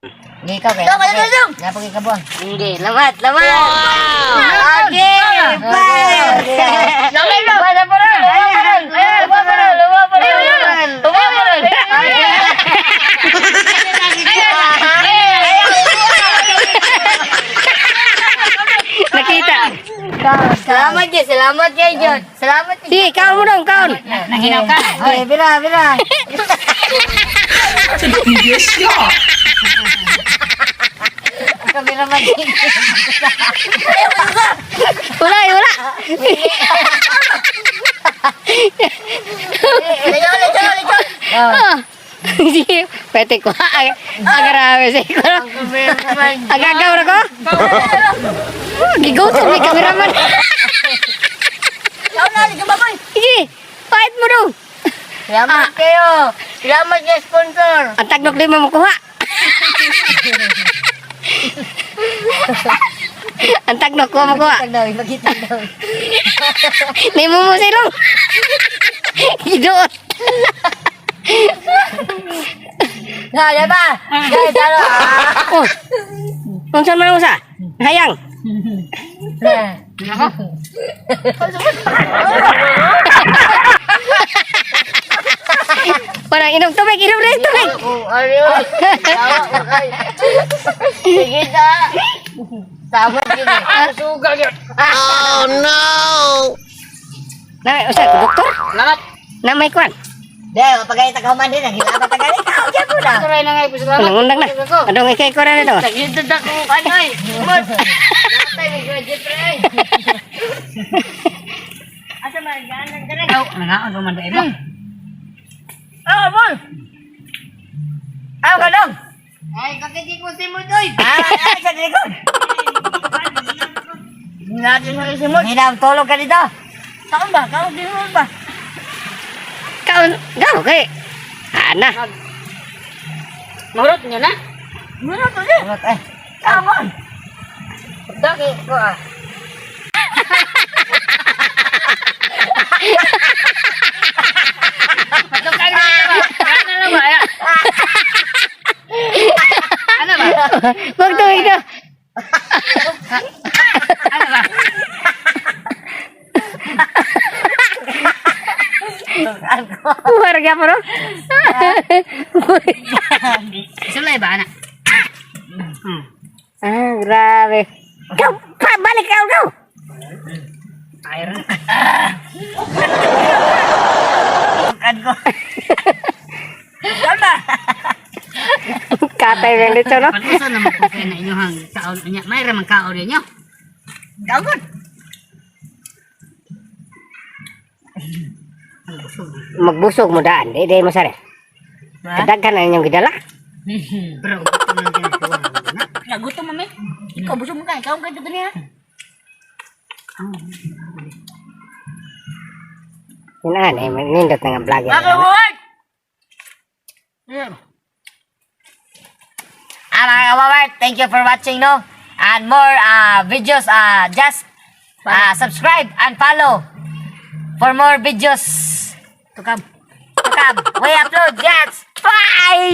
Hindi ikaw kaya. Napag ikabuang. Hindi, lamat. Wow! Okay! Nakita. Salamat John. Salamat Sige, kaon mo dong, kaon. Nanginaw ka. Ay, bira. Kamera man din. Wala. Sige, pwede ko. Agarawe sa ko. Agagaw na ko. Gigutom ni kameraman. Sige, pahit mo dong. Salamat kayo. Salamat sa sponsor. Ang tagnok di mo makuha. Ang tagnok ko makuha. Makita daw. Ni mo mo silong. Gidoot. Ada ba? Guys, ano? Oh. Kung saan man usa? Hayang. Parang inom tubig. Oh, ayun. Sige na. Tama din eh. Sugal yun. Oh no. Namay usa ko doktor? Salamat. Namay kwan. Dahil, pagkaya tagaman din, ang hilapa tagali, tao dyan mo na. Turay na nga ipo sa Nangundang na. Adong ikay ko na nito. Nagintod ako, ano eh. Umod. Natay, may graduate rin eh. Asa man, gaan lang ka rin. Nangaon mo man ba mo? Oh, Amol! Ka dong! Ay, kakiti ko si Mudoy. Ay, sa likod. Natin mo rin si Mud. Hinam, tulog ka dito. Saan ba? Saan din mo ba? Kaon, gaw kay. Ana. Mahurot niya na? Muna to din. Come on. Daki ko ah. Pagkakas na ba? Ano na ba? Ano ba? Wag tuwig na. Ano ba? Warga pa ro. Sulay ba anak? Ah, grabe. Kau, balik kau. Iron. Bukan ko. Sama. Katay lang dito, no? Patusan naman po kayo na inyong kaon niya. May ramang kaon rin nyo. Gawon. Magbusog mo daan. Di masari. Kadaghan na inyong gidala. Pero gusto mo lang ginagawa. Nagutom mo, me. Ikaw, busog mo ka. Ikaw ang ganito niya. Yun eh, nindot na nga vlogger. Word! Mga kabaward, thank you for watching, no? And more videos, just subscribe and follow for more videos to come. We upload, yes! Bye!